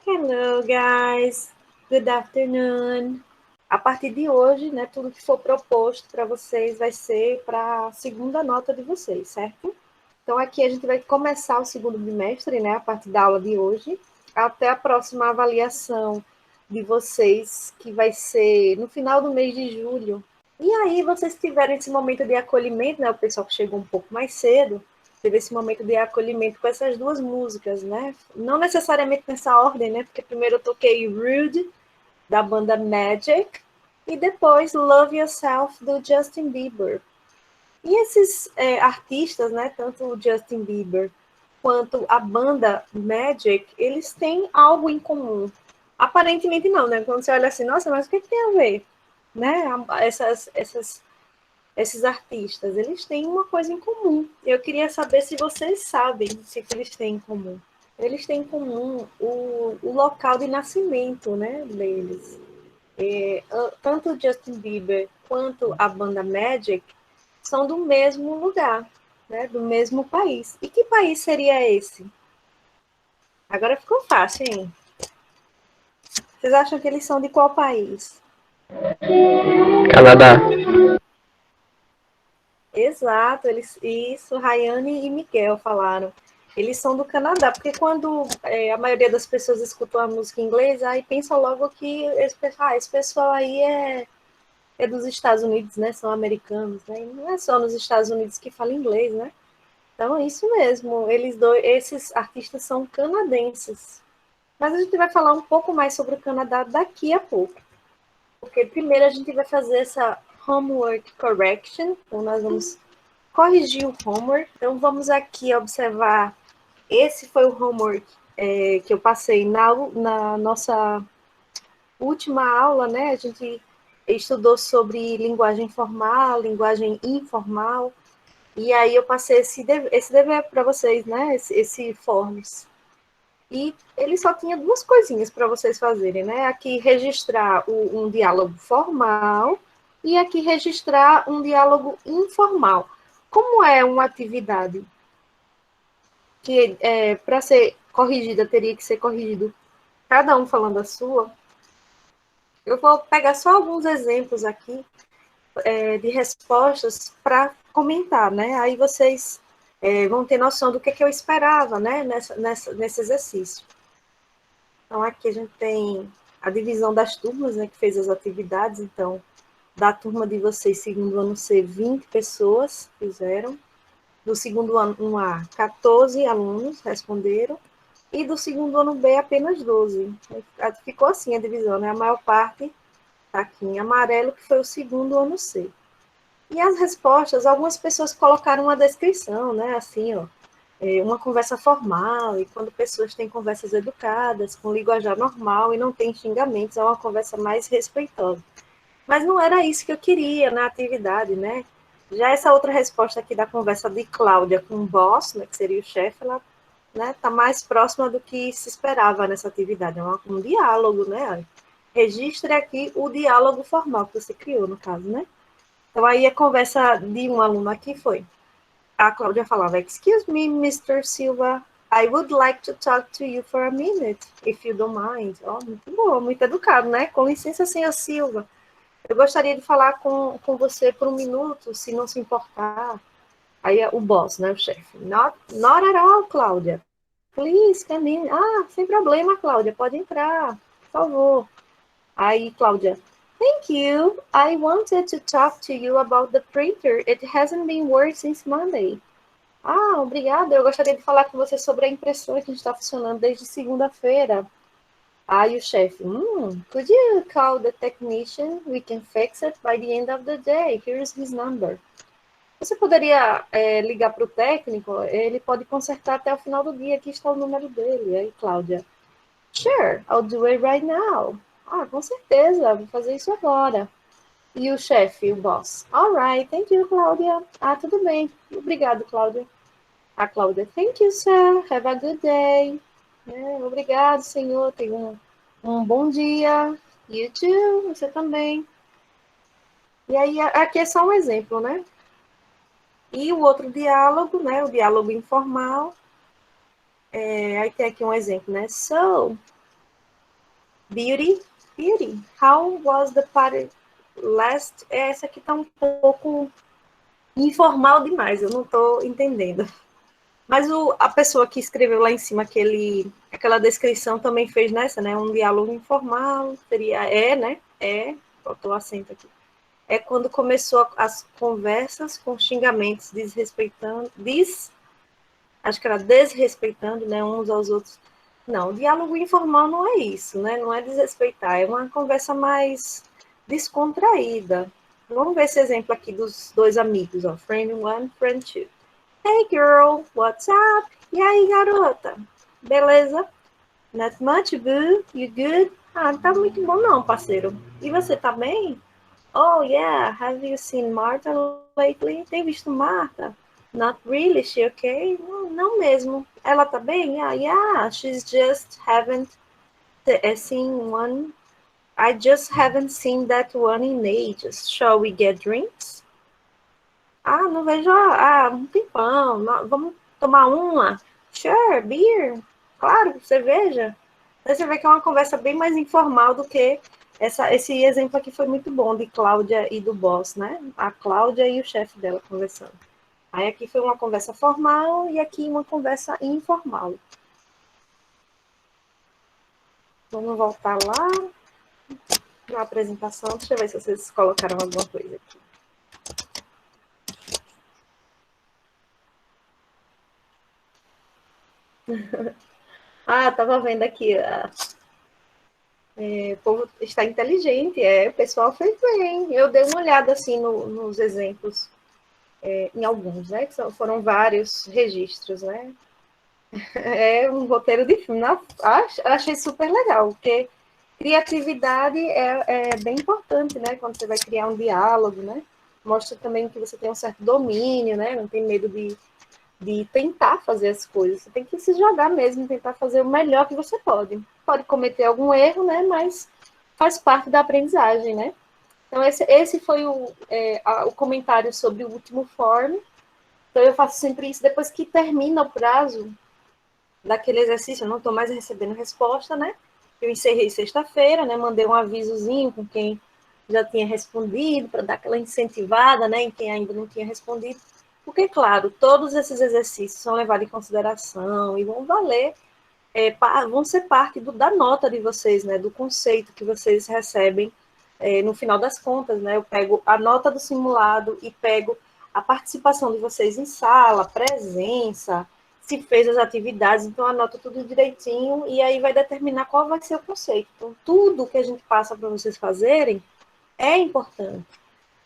Hello, guys. Good afternoon. A partir de hoje, né, tudo que for proposto para vocês vai ser para a segunda nota de vocês, certo? Então, aqui a gente vai começar o segundo bimestre, né, a partir da aula de hoje, até a próxima avaliação de vocês, que vai ser no final do mês de julho. E aí, vocês tiveram esse momento de acolhimento, né, o pessoal que chegou um pouco mais cedo, teve esse momento de acolhimento com essas duas músicas, né? Não necessariamente nessa ordem, né? Porque primeiro eu toquei Rude, da banda Magic, e depois Love Yourself, do Justin Bieber. E esses artistas, né, tanto o Justin Bieber quanto a banda Magic, eles têm algo em comum. Aparentemente não, né? Quando você olha assim, nossa, mas o que tem a ver? Né? Esses artistas, eles têm uma coisa em comum. Eu queria saber se vocês sabem o que eles têm em comum. Eles têm em comum o local de nascimento, né, deles. Tanto o Justin Bieber quanto a banda Magic são do mesmo lugar, né, do mesmo país. E que país seria esse? Agora ficou fácil, hein? Vocês acham que eles são de qual país? Canadá. Exato, isso, Rayane e Miguel falaram. Eles são do Canadá, porque quando a maioria das pessoas escutam a música em inglês, aí pensa logo que esse pessoal aí é dos Estados Unidos, né? São americanos, né? E não é só nos Estados Unidos que fala inglês, né? Então é isso mesmo, esses artistas são canadenses. Mas a gente vai falar um pouco mais sobre o Canadá daqui a pouco. Porque primeiro a gente vai fazer essa homework correction, então nós vamos corrigir o homework. Então vamos aqui observar, esse foi o homework que eu passei na nossa última aula, né? A gente estudou sobre linguagem formal, linguagem informal, e aí eu passei esse dever para vocês, né? Esse forms. E ele só tinha duas coisinhas para vocês fazerem, né? Aqui registrar um diálogo formal e aqui registrar um diálogo informal. Como é uma atividade que para ser corrigida teria que ser corrigido cada um falando a sua, eu vou pegar só alguns exemplos aqui de respostas para comentar, né? Aí vocês vão ter noção do que eu esperava, né? Nesse exercício. Então, aqui a gente tem a divisão das turmas, né, que fez as atividades. Então, da turma de vocês, segundo ano C, 20 pessoas fizeram. Do segundo ano A, 14 alunos responderam. E do segundo ano B, apenas 12. Ficou assim a divisão, né? A maior parte está aqui em amarelo, que foi o segundo ano C. E as respostas, algumas pessoas colocaram uma descrição, né? Assim, ó, uma conversa formal, e quando pessoas têm conversas educadas, com linguajar normal e não tem xingamentos, é uma conversa mais respeitosa. Mas não era isso que eu queria na atividade, né? Já essa outra resposta aqui da conversa de Cláudia com o boss, né, que seria o chefe, ela está mais próxima do que se esperava nessa atividade. É um diálogo, né? Registre aqui o diálogo formal que você criou, no caso, né? Então, aí a conversa de um aluno aqui foi: a Cláudia falava, "Excuse me, Mr. Silva, I would like to talk to you for a minute, if you don't mind." Oh, muito bom, muito educado, né? Com licença, senhor Silva. Eu gostaria de falar com você por um minuto, se não se importar. Aí o boss, né, o chefe. Not at all, Cláudia. Please, come in. Ah, sem problema, Cláudia, pode entrar, por favor. Aí, Cláudia, "Thank you. I wanted to talk to you about the printer. It hasn't been working since Monday." Ah, obrigada. Eu gostaria de falar com você sobre a impressora que está funcionando desde segunda-feira. Aí o chefe, "Could you call the technician? We can fix it by the end of the day. Here's his number." Você poderia ligar para o técnico? Ele pode consertar até o final do dia. Aqui está o número dele. Aí, Cláudia, "Sure, I'll do it right now." Ah, com certeza, vou fazer isso agora. E o chefe, o boss, "All right, thank you, Cláudia." Ah, tudo bem. Obrigado, Cláudia. A Cláudia, "Thank you, sir. Have a good day." Obrigado, senhor. Tenha um bom dia. You too. Você também. E aí, aqui é só um exemplo, né? E o outro diálogo, né? O diálogo informal. Aí tem aqui um exemplo, né? So, beauty, how was the party last? Essa aqui tá um pouco informal demais, eu não tô entendendo. Mas a pessoa que escreveu lá em cima aquela descrição também fez nessa, né? Um diálogo informal, seria né? Botou o acento aqui. É quando começou as conversas com xingamentos, acho que era desrespeitando, né, uns aos outros. Não, o diálogo informal não é isso, né? Não é desrespeitar, é uma conversa mais descontraída. Vamos ver esse exemplo aqui dos dois amigos, ó, friend one, friend two. Hey girl, what's up? E aí, garota? Beleza? Not much, boo. You good? Ah, não tá muito bom não, parceiro. E você tá bem? Oh, yeah. Have you seen Martha lately? Tem visto Martha? Not really. She okay? Não mesmo. Ela tá bem? Yeah. She's just haven't seen one. I just haven't seen that one in ages. Shall we get drinks? Ah, não vejo um tempão. Vamos tomar uma? Sure, beer. Claro, cerveja. Aí você vê que é uma conversa bem mais informal do que esse exemplo aqui foi muito bom de Cláudia e do boss, né? A Cláudia e o chefe dela conversando. Aí aqui foi uma conversa formal e aqui uma conversa informal. Vamos voltar lá na apresentação. Deixa eu ver se vocês colocaram alguma coisa aqui. Tava vendo aqui. O povo está inteligente, o pessoal fez bem. Eu dei uma olhada assim nos exemplos, em alguns, né? Que foram vários registros, né? É um roteiro de filme. Achei super legal, porque criatividade é bem importante, né? Quando você vai criar um diálogo, né? Mostra também que você tem um certo domínio, né? Não tem medo de tentar fazer as coisas. Você tem que se jogar mesmo, tentar fazer o melhor que você pode. Pode cometer algum erro, né? Mas faz parte da aprendizagem, né? Então, esse foi o comentário sobre o último fórum. Então, eu faço sempre isso depois que termina o prazo daquele exercício. Eu não estou mais recebendo resposta, né? Eu encerrei sexta-feira, né? Mandei um avisozinho com quem já tinha respondido, para dar aquela incentivada, né? Em quem ainda não tinha respondido. Porque, claro, todos esses exercícios são levados em consideração e vão valer, vão ser parte da nota de vocês, né? Do conceito que vocês recebem no final das contas, né? Eu pego a nota do simulado e pego a participação de vocês em sala, presença, se fez as atividades, então anota tudo direitinho e aí vai determinar qual vai ser o conceito. Então, tudo que a gente passa para vocês fazerem é importante.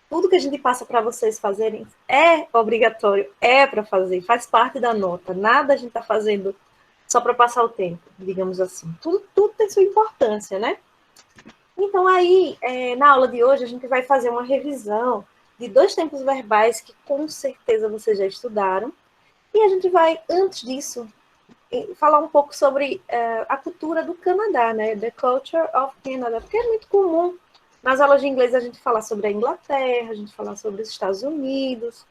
Tudo que a gente passa para vocês fazerem é obrigatório, é para fazer, faz parte da nota. Nada a gente está fazendo só para passar o tempo, digamos assim. Tudo tem sua importância, né? Então, aí, na aula de hoje, a gente vai fazer uma revisão de 2 tempos verbais que com certeza vocês já estudaram. E a gente vai, antes disso, falar um pouco sobre a cultura do Canadá, né? The Culture of Canada, porque é muito comum nas aulas de inglês a gente falar sobre a Inglaterra, a gente falar sobre os Estados Unidos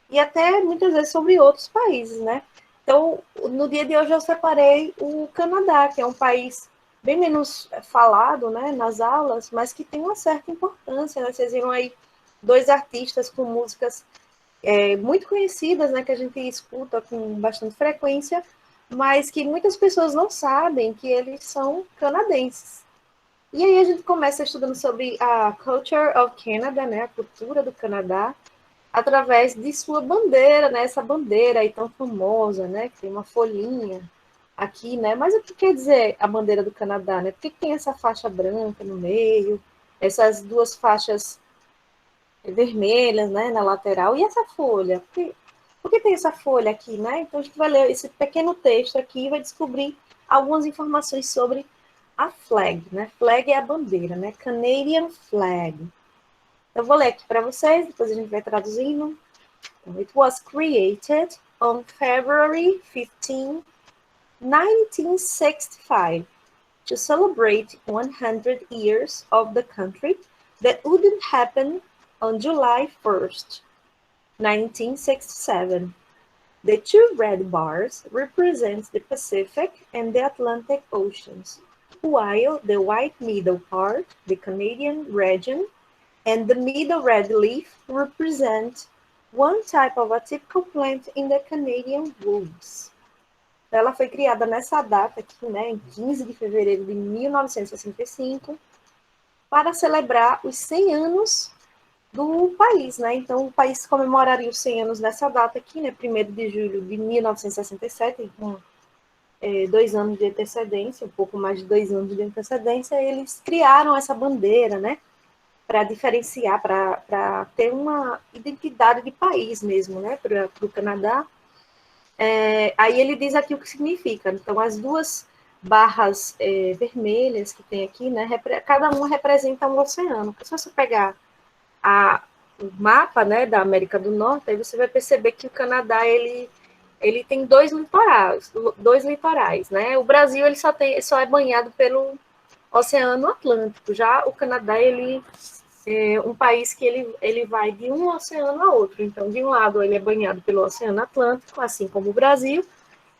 e até muitas vezes sobre outros países, né? Então, no dia de hoje eu separei o Canadá, que é um país bem menos falado, né, nas aulas, mas que tem uma certa importância, né? Vocês viram aí 2 artistas com músicas muito conhecidas, né, que a gente escuta com bastante frequência, mas que muitas pessoas não sabem que eles são canadenses. E aí a gente começa estudando sobre a Culture of Canada, né, a cultura do Canadá, através de sua bandeira, né, essa bandeira aí tão famosa, né, que tem uma folhinha aqui, né, mas o que quer dizer a bandeira do Canadá, né, por que tem essa faixa branca no meio, essas 2 faixas vermelhas, né, na lateral, e essa folha? Por que tem essa folha aqui, né? Então a gente vai ler esse pequeno texto aqui e vai descobrir algumas informações sobre a flag, né? Flag é a bandeira, né? Canadian flag. Eu vou ler aqui para vocês, depois a gente vai traduzindo. Então, it was created on February 15, 1965 to celebrate 100 years of the country that wouldn't happen on July 1st, 1967. The two red bars represent the Pacific and the Atlantic Oceans, while the white middle part, the Canadian region, and the middle red leaf represent one type of a typical plant in the Canadian woods. Ela foi criada nessa data aqui, né, em 15 de fevereiro de 1965, para celebrar os 100 anos do país, né? Então, o país comemoraria os 100 anos nessa data aqui, né? 1º de julho de 1967, com 2 anos de antecedência, um pouco mais de 2 anos de antecedência, eles criaram essa bandeira, né? Para diferenciar, para ter uma identidade de país mesmo, né? Para o Canadá. Aí ele diz aqui o que significa. Então, as duas barras vermelhas que tem aqui, né? Cada uma representa um oceano. Se você pegar o mapa, né, da América do Norte, aí você vai perceber que o Canadá ele tem dois litorais, né? O Brasil ele só é banhado pelo Oceano Atlântico. Já o Canadá ele é um país que ele vai de um oceano a outro. Então, de um lado ele é banhado pelo Oceano Atlântico, assim como o Brasil,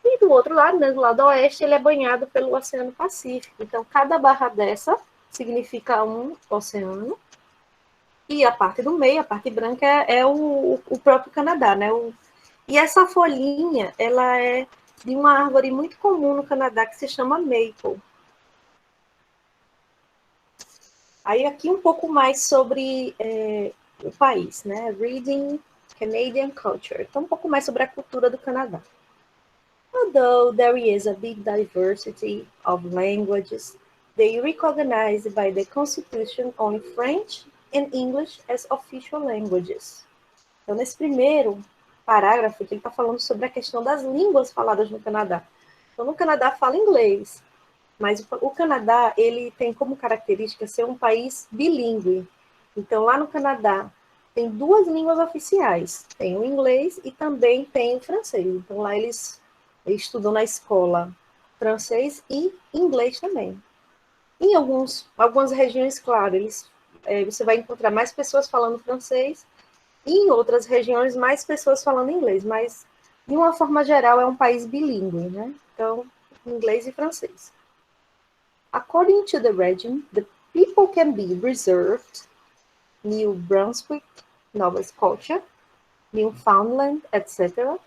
e do outro lado, né, do lado oeste, ele é banhado pelo Oceano Pacífico. Então, cada barra dessa significa um oceano. E a parte do meio, a parte branca, é o próprio Canadá, né? E essa folhinha, ela é de uma árvore muito comum no Canadá que se chama maple. Aí aqui um pouco mais sobre o país, né? Reading Canadian Culture. Então, um pouco mais sobre a cultura do Canadá. Although there is a big diversity of languages, they recognized by the Constitution only French and English as official languages. Então, nesse primeiro parágrafo, ele está falando sobre a questão das línguas faladas no Canadá. Então, no Canadá fala inglês, mas o Canadá ele tem como característica ser um país bilíngue. Então, lá no Canadá, tem duas línguas oficiais. Tem o inglês e também tem o francês. Então, lá eles estudam na escola francês e inglês também. Em algumas regiões, claro, você vai encontrar mais pessoas falando francês, e em outras regiões, mais pessoas falando inglês, mas, de uma forma geral, é um país bilíngue, né? Então, inglês e francês. According to the region, the people can be reserved, New Brunswick, Nova Scotia, Newfoundland, etc.,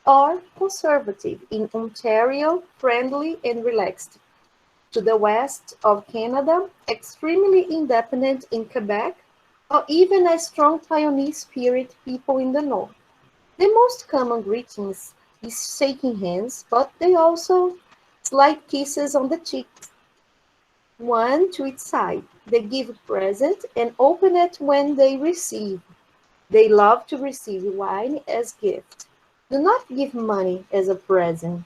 or conservative in Ontario, friendly and relaxed. To the west of Canada, extremely independent in Quebec, or even a strong pioneer spirit people in the north. The most common greetings is shaking hands, but they also slight kisses on the cheeks, one to each side. They give present and open it when they receive. They love to receive wine as gift. Do not give money as a present.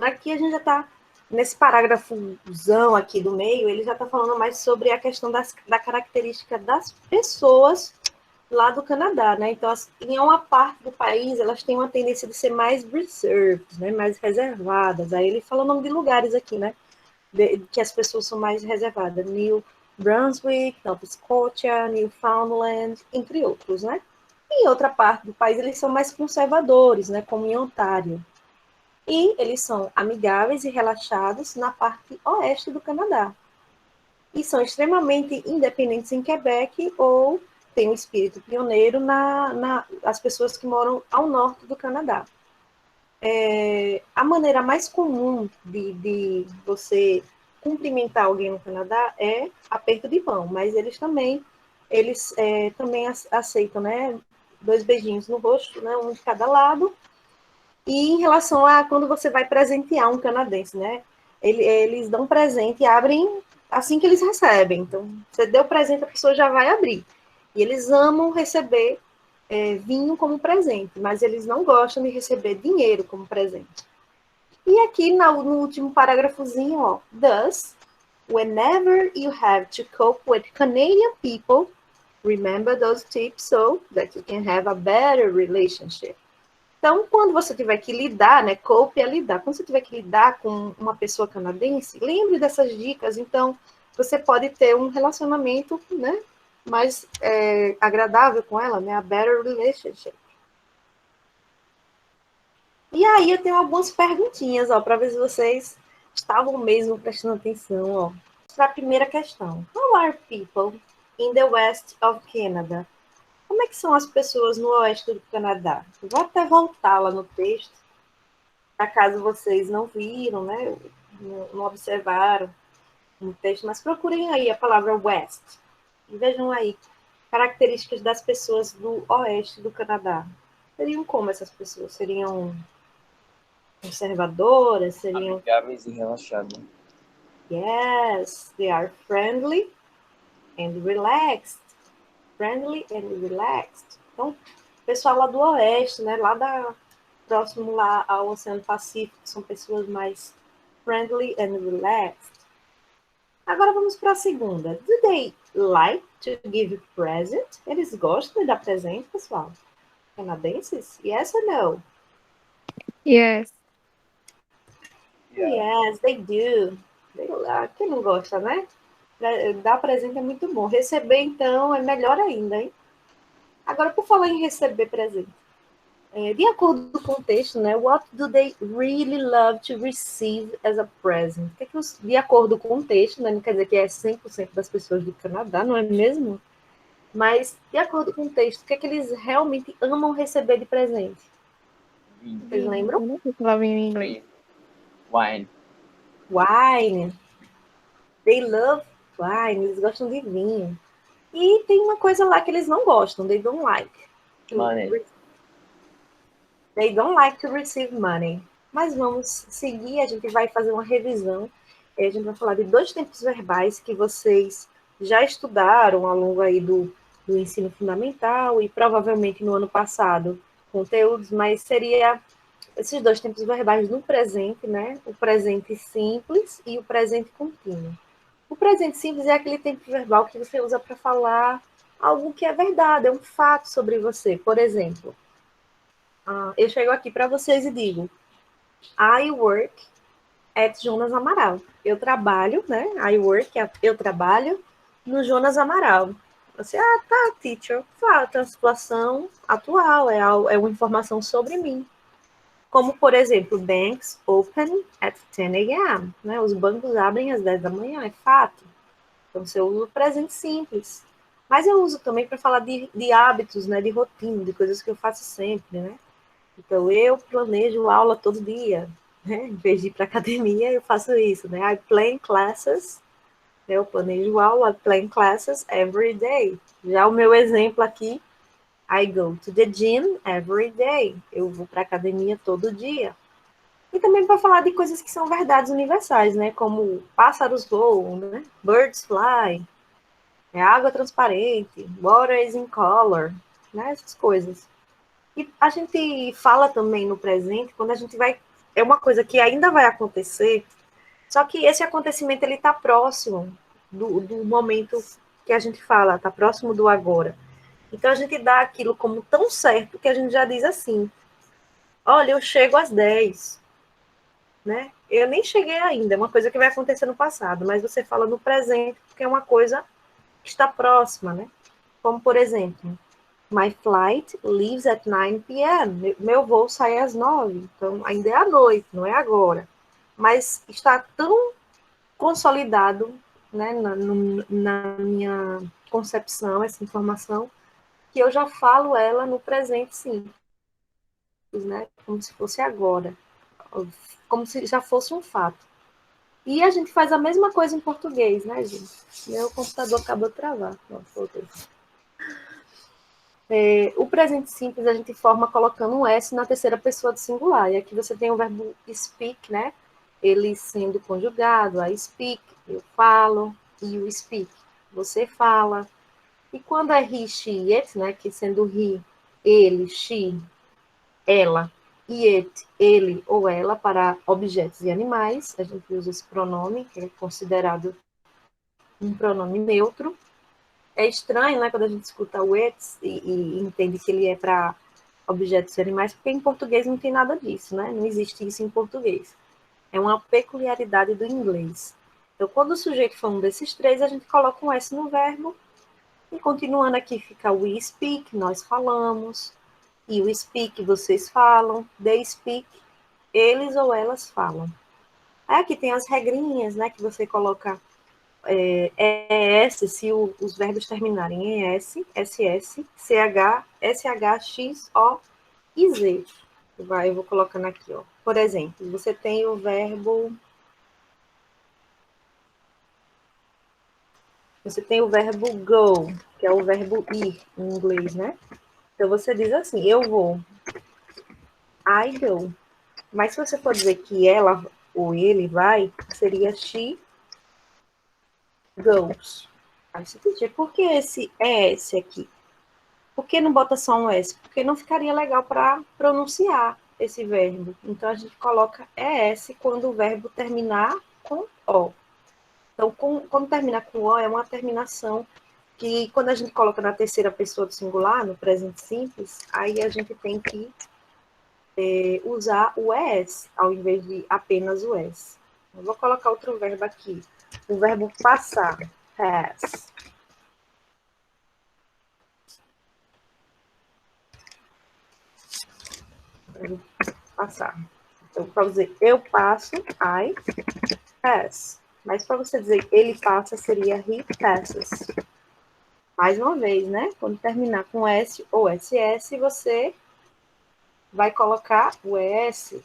Aqui a gente já está, nesse parágrafozão aqui do meio, ele já está falando mais sobre a questão da característica das pessoas lá do Canadá, né? Então, em uma parte do país, elas têm uma tendência de ser mais reserved, né? Mais reservadas. Aí ele fala o nome de lugares aqui, né? Que as pessoas são mais reservadas. New Brunswick, Nova Scotia, Newfoundland, entre outros, né? Em outra parte do país, eles são mais conservadores, né? Como em Ontário. E eles são amigáveis e relaxados na parte oeste do Canadá. E são extremamente independentes em Quebec ou têm um espírito pioneiro as pessoas que moram ao norte do Canadá. A maneira mais comum de você cumprimentar alguém no Canadá é aperto de mão, mas eles também aceitam, né, 2 beijinhos no rosto, né, um de cada lado. E em relação a quando você vai presentear um canadense, né, eles dão presente e abrem assim que eles recebem. Então, você deu presente, a pessoa já vai abrir. E eles amam receber vinho como presente, mas eles não gostam de receber dinheiro como presente. E aqui no último parágrafozinho, ó, thus, whenever you have to cope with Canadian people, remember those tips so that you can have a better relationship. Então, quando você tiver que lidar, né, cope é lidar. Quando você tiver que lidar com uma pessoa canadense, lembre dessas dicas. Então, você pode ter um relacionamento, né, mais agradável com ela, né? A better relationship. E aí eu tenho algumas perguntinhas, ó, para ver se vocês estavam mesmo prestando atenção, ó. Para a primeira questão. How are people in the west of Canada? Como é que são as pessoas no oeste do Canadá? Eu vou até voltar lá no texto, acaso vocês não viram, né? Não observaram no texto, mas procurem aí a palavra west e vejam aí características das pessoas do oeste do Canadá. Seriam como essas pessoas? Seriam conservadoras? Seriam amigáveis e relaxadas. Yes, they are friendly and relaxed. Friendly and relaxed. Então, o pessoal lá do oeste, né, próximo lá ao Oceano Pacífico, são pessoas mais friendly and relaxed. Agora vamos para a segunda. Do they like to give present? Eles gostam de dar presente, pessoal? Canadenses? Yes or no? Yes. Yes, they do. Quem não gosta, né? Dar presente é muito bom. Receber, então, é melhor ainda, hein? Agora, por falar em receber presente, de acordo com o texto, né? What do they really love to receive as a present? De acordo com o texto, né? Não quer dizer que é 100% das pessoas do Canadá, não é mesmo? Mas, de acordo com o texto, o que eles realmente amam receber de presente? Vocês lembram? Eu não sei falar em inglês. Wine. Wine. They love wine. Eles gostam de vinho. E tem uma coisa lá que eles não gostam. They don't like. Money. They don't like to receive money. Mas vamos seguir, a gente vai fazer uma revisão. A gente vai falar de 2 tempos verbais que vocês já estudaram ao longo aí do ensino fundamental e provavelmente no ano passado conteúdos, mas seria esses 2 tempos verbais no presente, né? O presente simples e o presente contínuo. O presente simples é aquele tempo verbal que você usa para falar algo que é verdade, é um fato sobre você. Por exemplo, eu chego aqui para vocês e digo: I work at Jonas Amaral. Eu trabalho, né? Eu trabalho no Jonas Amaral. Você, tá, teacher. Fato, a situação atual, é uma informação sobre mim. Como, por exemplo, banks open at 10 a.m. Né? Os bancos abrem às 10 da manhã, é fato. Então, você usa o presente simples. Mas eu uso também para falar de hábitos, né? De rotina, de coisas que eu faço sempre, né? Então, eu planejo aula todo dia, né? Em vez de ir para academia, eu faço isso, né? I plan classes, eu planejo aula, I plan classes every day. Já o meu exemplo aqui, I go to the gym every day. Eu vou para academia todo dia. E também para falar de coisas que são verdades universais, né? Como pássaros voam, né? Birds fly, água transparente, water is in color, né? Essas coisas. E a gente fala também no presente, quando a gente vai... É uma coisa que ainda vai acontecer, só que esse acontecimento, ele está próximo do momento que a gente fala, está próximo do agora. Então, a gente dá aquilo como tão certo que a gente já diz assim: olha, eu chego às 10, né? Eu nem cheguei ainda, é uma coisa que vai acontecer no passado, mas você fala no presente porque é uma coisa que está próxima, né? Como, por exemplo, my flight leaves at 9 p.m. Meu voo sai às 9, então ainda é à noite, não é agora. Mas está tão consolidado, né, na minha concepção, essa informação, que eu já falo ela no presente simples, né? Como se fosse agora, como se já fosse um fato. E a gente faz a mesma coisa em português, né, gente? Meu computador acabou de travar. O presente simples a gente forma colocando um S na terceira pessoa do singular. E aqui você tem o verbo speak, né? Ele sendo conjugado, I speak, eu falo, e o speak, você fala. E quando é he, she, it, né? Que sendo he, ele, she, ela, e it, ele ou ela, para objetos e animais, a gente usa esse pronome, que é considerado um pronome neutro. É estranho, né, quando a gente escuta o it e entende que ele é para objetos e animais, porque em português não tem nada disso, né? Não existe isso em português. É uma peculiaridade do inglês. Então, quando o sujeito for um desses três, a gente coloca um S no verbo E continuando aqui fica o we speak, nós falamos. E o speak, vocês falam. They speak, eles ou elas falam. Aí aqui tem as regrinhas, né, que você coloca ES, se os verbos terminarem em S, SS, CH, SH, X, O e Z. Eu vou colocando aqui, ó. Por exemplo, você tem o verbo... Você tem o verbo go, que é o verbo ir em inglês, né? Então, você diz assim, eu vou. I go. Mas se você for dizer que ela ou ele vai, seria she goes. Aí você diz, por que esse S aqui? Por que não bota só um S? Porque não ficaria legal para pronunciar esse verbo. Então, a gente coloca ES quando o verbo terminar com O. Então, quando termina com O, é uma terminação que, quando a gente coloca na terceira pessoa do singular, no presente simples, aí a gente tem que usar o ES, ao invés de apenas o S. Eu vou colocar outro verbo aqui. O verbo passar, pass. Passar. Então, para dizer eu passo, I pass. Mas para você dizer ele passa, seria he passes. Mais uma vez, né? Quando terminar com S ou SS, você vai colocar o ES.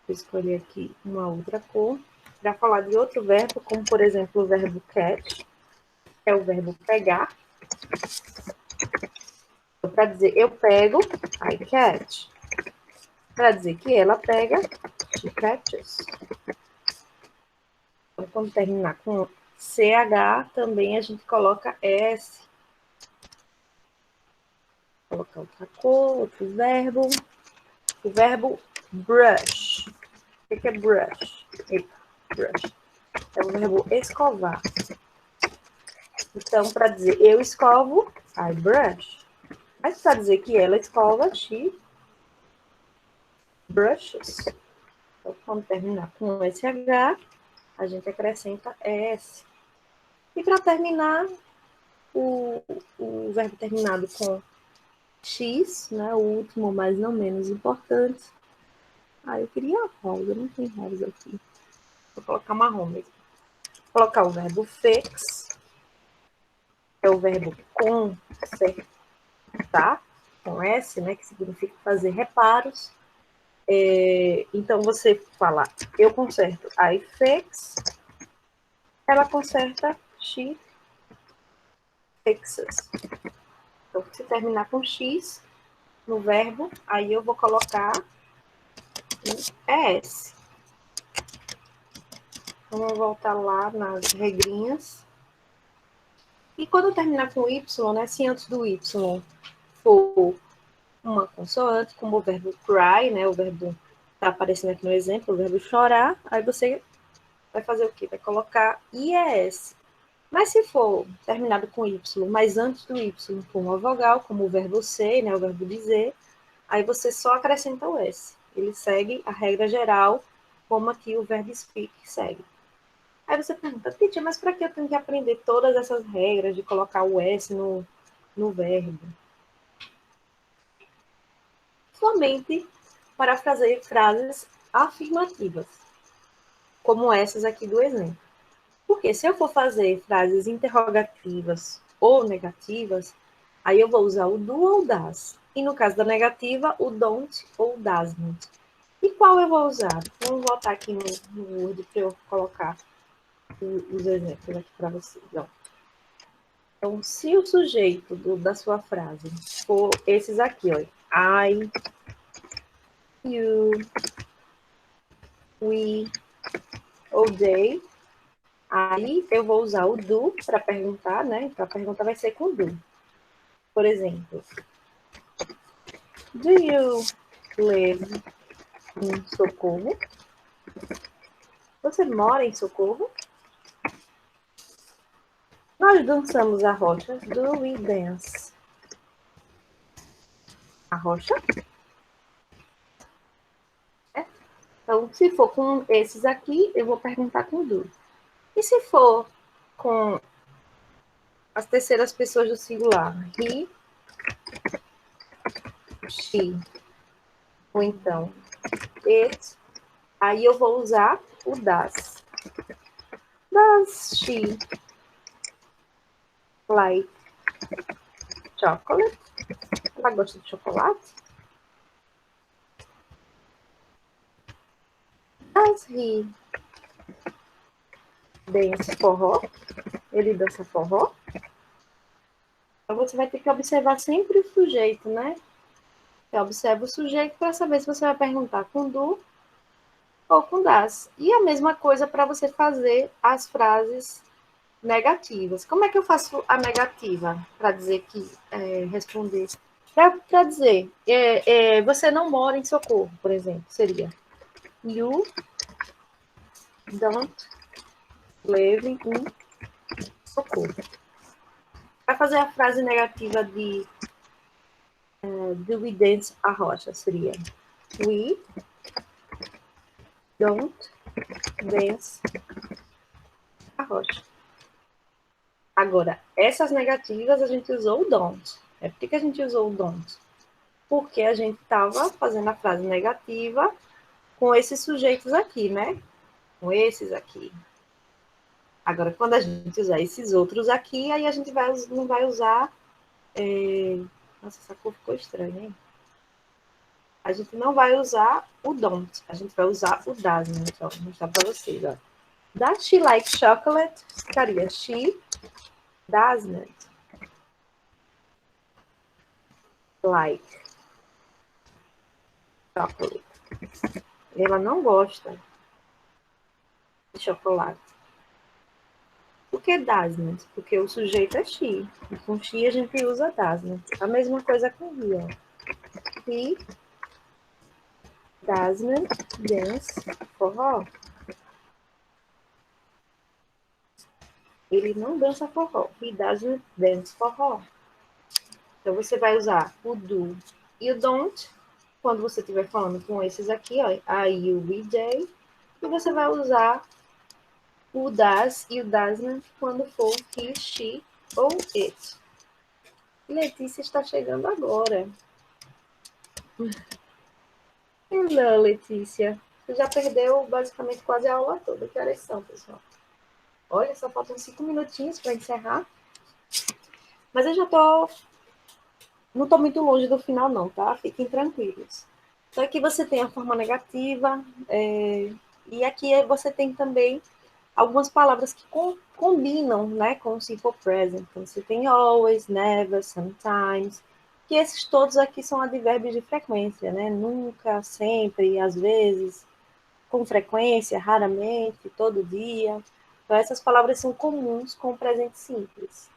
Vou escolher aqui uma outra cor. Para falar de outro verbo, como por exemplo o verbo catch, é o verbo pegar. Então, para dizer eu pego, I catch. Para dizer que ela pega, she catches. Então, quando terminar com CH, também a gente coloca S. Vou colocar outra cor, outro verbo. O verbo brush. O que é brush? Eita, brush. É o verbo escovar. Então, para dizer eu escovo, I brush. Mas para dizer que ela escova, she brushes. Então, quando terminar com SH, a gente acrescenta S. E para terminar, o verbo terminado com X, né, o último, mas não menos importante. Eu queria rosa, não tem rosa aqui. Vou colocar marrom mesmo. Vou colocar o verbo fix, é o verbo consertar, com S, né, que significa fazer reparos. Então, você fala, eu conserto, I fix, ela conserta, she fixes. Então, se terminar com X no verbo, aí eu vou colocar o ES. Vamos voltar lá nas regrinhas. E quando terminar com Y, né, se antes do Y for uma consoante, como o verbo cry, né, o verbo está aparecendo aqui no exemplo, o verbo chorar, aí você vai fazer o quê? Vai colocar IES. Mas se for terminado com Y, mas antes do Y for uma vogal, como o verbo ser, né, o verbo dizer, aí você só acrescenta o S. Ele segue a regra geral, como aqui o verbo speak segue. Aí você pergunta, Titi, mas para que eu tenho que aprender todas essas regras de colocar o S no verbo? Somente para fazer frases afirmativas, como essas aqui do exemplo. Porque se eu for fazer frases interrogativas ou negativas, aí eu vou usar o do ou das. E no caso da negativa, o don't ou doesn't. E qual eu vou usar? Vamos voltar aqui no Word para eu colocar os exemplos aqui para vocês. Ó. Então, se o sujeito da sua frase for esses aqui, ó, I, you, we ou they, aí eu vou usar o do para perguntar, né? Então, a pergunta vai ser com do. Por exemplo, do you live em Socorro? Você mora em Socorro? Nós dançamos a rocha. Do we dance? A rocha? Então, se for com esses aqui, eu vou perguntar com do. E se for com as terceiras pessoas do singular. He, she. Ou então, it. Aí eu vou usar o das. Does she like chocolate? Ela gosta de chocolate? Does he dance forró? Ele dança forró? Então você vai ter que observar sempre o sujeito, né? Você observa o sujeito para saber se você vai perguntar com do ou com das. E a mesma coisa para você fazer as frases negativas. Como é que eu faço a negativa para dizer que responder? Para dizer, você não mora em Socorro, por exemplo, seria You don't live in Socorro. Para fazer a frase negativa de do we dance a rocha, seria We don't dance a rocha. Agora, essas negativas a gente usou o don't. Por que a gente usou o don't? Porque a gente estava fazendo a frase negativa com esses sujeitos aqui, né? Com esses aqui. Agora, quando a gente usar esses outros aqui, aí a gente não vai usar... Nossa, essa cor ficou estranha, hein? A gente não vai usar o don't. A gente vai usar o does, né? Então, vou mostrar para vocês, ó. Does she like chocolate? Ficaria she doesn't like chocolate. Ela não gosta de chocolate. Por que doesn't? Porque o sujeito é she. E com she a gente usa doesn't. A mesma coisa com he, ó. He doesn't dance forró. Ele não dança forró. He doesn't dance forró. Então, você vai usar o do e o don't quando você estiver falando com esses aqui, ó. A, you, we, they. E você vai usar o does e o doesn't quando for he, she ou it. Letícia está chegando agora. Hello, Letícia. Você já perdeu basicamente quase a aula toda. Que horas são, pessoal? Olha, só faltam 5 minutinhos para encerrar. Mas eu já tô... Não estou muito longe do final, não, tá? Fiquem tranquilos. Então, aqui você tem a forma negativa. E aqui você tem também algumas palavras que combinam, né, com o simple present. Então, você tem always, never, sometimes, que esses todos aqui são advérbios de frequência, né? Nunca, sempre, às vezes, com frequência, raramente, todo dia. Então, essas palavras são comuns com o presente simples.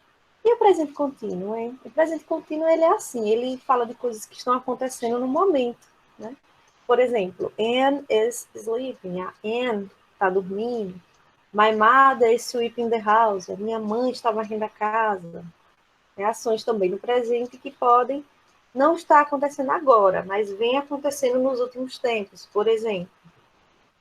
E o presente contínuo, hein? O presente contínuo, ele é assim, ele fala de coisas que estão acontecendo no momento, né? Por exemplo, Anne is sleeping. A Anne está dormindo. My mother is sweeping the house. A minha mãe está varrendo a casa. Ações também no presente que podem não estar acontecendo agora, mas vem acontecendo nos últimos tempos. Por exemplo,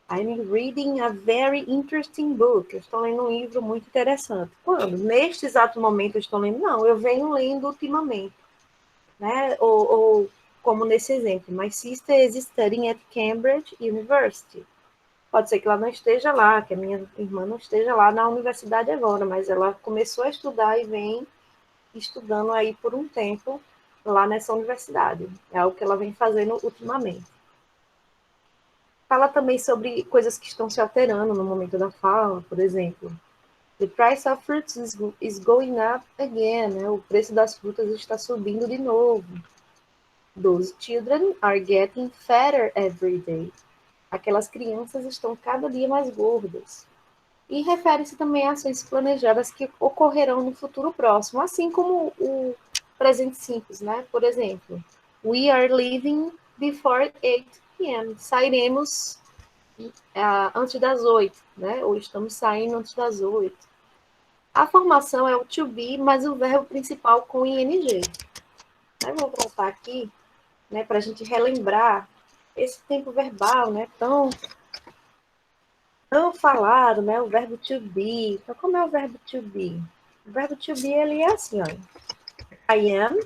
I'm reading a very interesting book. Eu estou lendo um livro muito interessante. Quando? Neste exato momento eu estou lendo? Não, eu venho lendo ultimamente. Né? Ou como nesse exemplo, my sister is studying at Cambridge University. Pode ser que ela não esteja lá, que a minha irmã não esteja lá na universidade agora, mas ela começou a estudar e vem estudando aí por um tempo lá nessa universidade. É algo que ela vem fazendo ultimamente. Fala também sobre coisas que estão se alterando no momento da fala, por exemplo. The price of fruits is going up again. Né? O preço das frutas está subindo de novo. Those children are getting fatter every day. Aquelas crianças estão cada dia mais gordas. E refere-se também a ações planejadas que ocorrerão no futuro próximo, assim como o presente simples, né? Por exemplo, we are leaving before 8 p.m. Sairemos antes das 8, né? Ou estamos saindo antes das 8. A formação é o to be, mas o verbo principal com ing. Eu vou voltar aqui, né, para a gente relembrar esse tempo verbal, né, tão falado, né, o verbo to be. Então, como é o verbo to be? O verbo to be, ele é assim, olha. I am,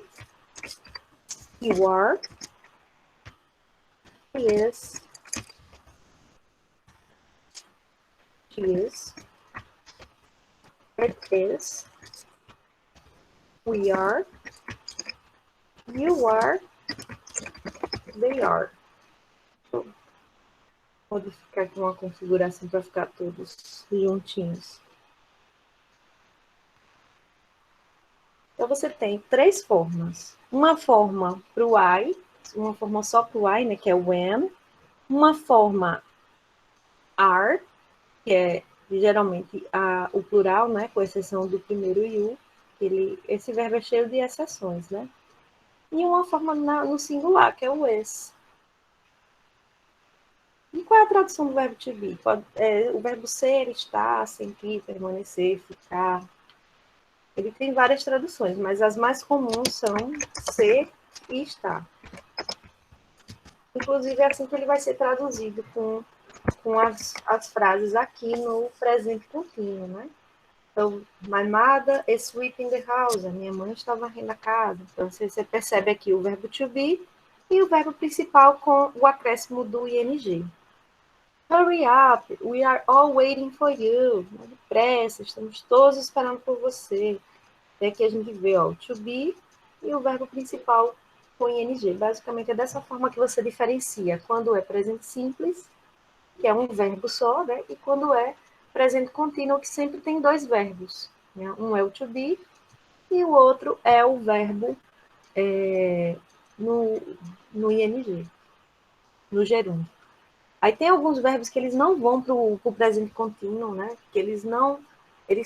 you are, he is, she is, it is, we are, you are, they are. Deixa eu modificar aqui uma configuração para ficar todos juntinhos. Então, você tem 3 formas. Uma forma para o I, uma forma só para o I, né, que é o am. Uma forma are, que é geralmente o plural, né, com exceção do primeiro you. Esse verbo é cheio de exceções, né? E uma forma no singular, que é o is. E qual é a tradução do verbo to be? O verbo ser, estar, sentir, permanecer, ficar. Ele tem várias traduções, mas as mais comuns são ser e estar. Inclusive, é assim que ele vai ser traduzido com as frases aqui no presente contínuo, né? Então, my mother is sweeping the house. A minha mãe está varrendo a casa. Então, você percebe aqui o verbo to be e o verbo principal com o acréscimo do ing. Hurry up, we are all waiting for you. Depressa, estamos todos esperando por você. E aqui a gente vê ó, to be e o verbo principal com ing. Basicamente é dessa forma que você diferencia quando é presente simples, que é um verbo só, né? E quando é presente contínuo, que sempre tem 2 verbos. Né? Um é o to be e o outro é o verbo no ing, no gerúndio. Aí tem alguns verbos que eles não vão para o presente contínuo, né? Que eles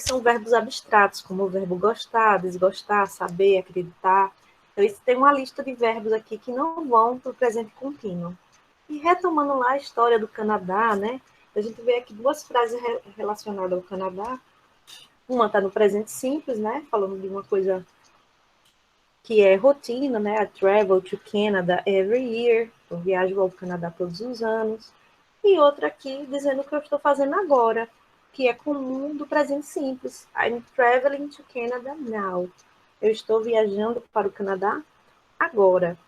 são verbos abstratos, como o verbo gostar, desgostar, saber, acreditar. Então, tem uma lista de verbos aqui que não vão para o presente contínuo. E retomando lá a história do Canadá, né? A gente vê aqui 2 frases relacionadas ao Canadá. Uma está no presente simples, né? Falando de uma coisa que é rotina, né? I travel to Canada every year. Eu viajo ao Canadá todos os anos. E outra aqui dizendo o que eu estou fazendo agora, que é comum do presente simples. I'm traveling to Canada now. Eu estou viajando para o Canadá agora.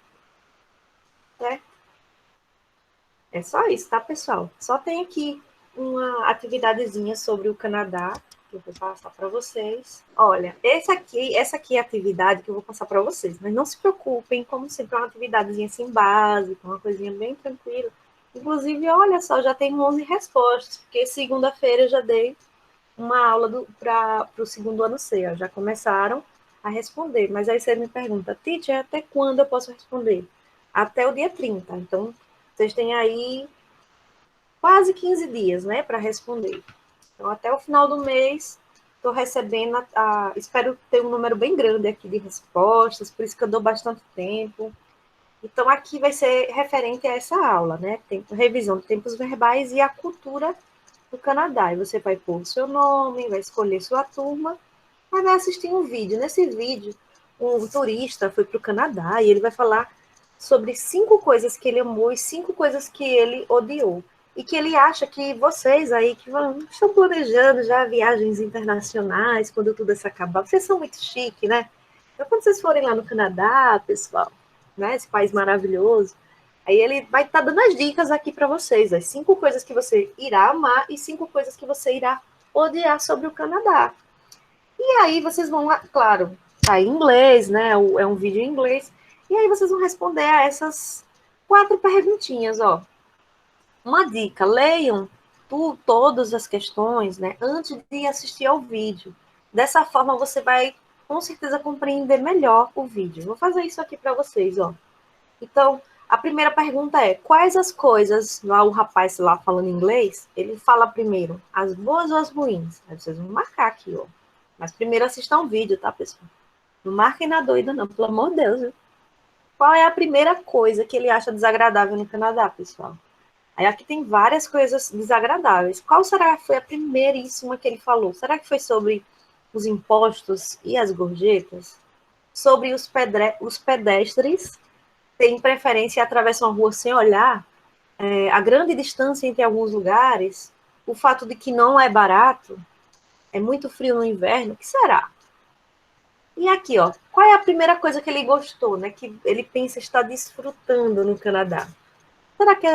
É só isso, tá, pessoal? Só tem aqui uma atividadezinha sobre o Canadá, que eu vou passar para vocês. Olha, essa aqui é a atividade que eu vou passar para vocês, mas não se preocupem, como sempre, é uma atividadezinha assim básica, uma coisinha bem tranquila. Inclusive, olha só, já tem 11 respostas, porque segunda-feira eu já dei uma aula para o segundo ano C, ó, já começaram a responder. Mas aí você me pergunta, teacher, até quando eu posso responder? Até o dia 30. Então, vocês têm aí quase 15 dias, né, para responder. Então, até o final do mês, estou recebendo, espero ter um número bem grande aqui de respostas, por isso que eu dou bastante tempo. Então, aqui vai ser referente a essa aula, né? Revisão de tempos verbais e a cultura do Canadá. E você vai pôr o seu nome, vai escolher sua turma, vai assistir um vídeo. Nesse vídeo, um turista foi para o Canadá e ele vai falar sobre 5 coisas que ele amou e 5 coisas que ele odiou. E que ele acha que vocês aí que estão planejando já viagens internacionais, quando tudo isso acabar, vocês são muito chique, né? Então, quando vocês forem lá no Canadá, pessoal, né, esse país maravilhoso, aí ele vai estar dando as dicas aqui para vocês, as 5 coisas que você irá amar e 5 coisas que você irá odiar sobre o Canadá. E aí vocês vão, claro, tá em inglês, né, é um vídeo em inglês, e aí vocês vão responder a essas 4 perguntinhas, ó. Uma dica, leiam todas as questões, né, antes de assistir ao vídeo. Dessa forma você vai, com certeza, compreender melhor o vídeo. Vou fazer isso aqui para vocês, ó. Então, a primeira pergunta é, quais as coisas, lá o rapaz lá falando inglês, ele fala primeiro, as boas ou as ruins? Aí vocês vão marcar aqui, ó. Mas primeiro assistam o vídeo, tá, pessoal? Não marquem na doida, não, pelo amor de Deus. Viu? Qual é a primeira coisa que ele acha desagradável no Canadá, pessoal? Aí aqui tem várias coisas desagradáveis. Qual será que foi a primeiríssima que ele falou? Será que foi sobre os impostos e as gorjetas? Sobre os pedestres têm preferência e atravessam a rua sem olhar? A grande distância entre alguns lugares? O fato de que não é barato? É muito frio no inverno? O que será? E aqui, ó, qual é a primeira coisa que ele gostou, né? Que ele pensa estar desfrutando no Canadá? Será que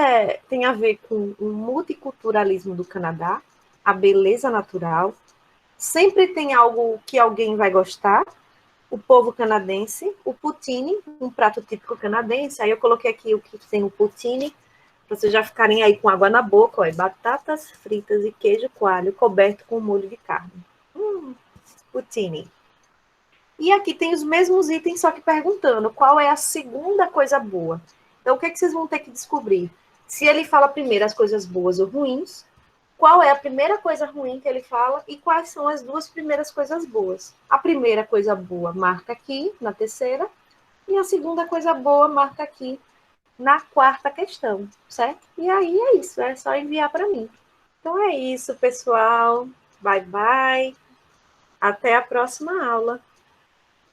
tem a ver com o multiculturalismo do Canadá, a beleza natural? Sempre tem algo que alguém vai gostar? O povo canadense, o poutine, um prato típico canadense. Aí eu coloquei aqui o que tem o poutine, para vocês já ficarem aí com água na boca, ó, é batatas fritas e queijo coalho coberto com molho de carne. Poutine. E aqui tem os mesmos itens, só que perguntando qual é a segunda coisa boa. Então, o que, é que vocês vão ter que descobrir? Se ele fala primeiro as coisas boas ou ruins, qual é a primeira coisa ruim que ele fala e quais são as duas primeiras coisas boas. A primeira coisa boa marca aqui, na terceira, e a segunda coisa boa marca aqui, na quarta questão, certo? E aí é isso, é só enviar para mim. Então é isso, pessoal. Bye, bye. Até a próxima aula.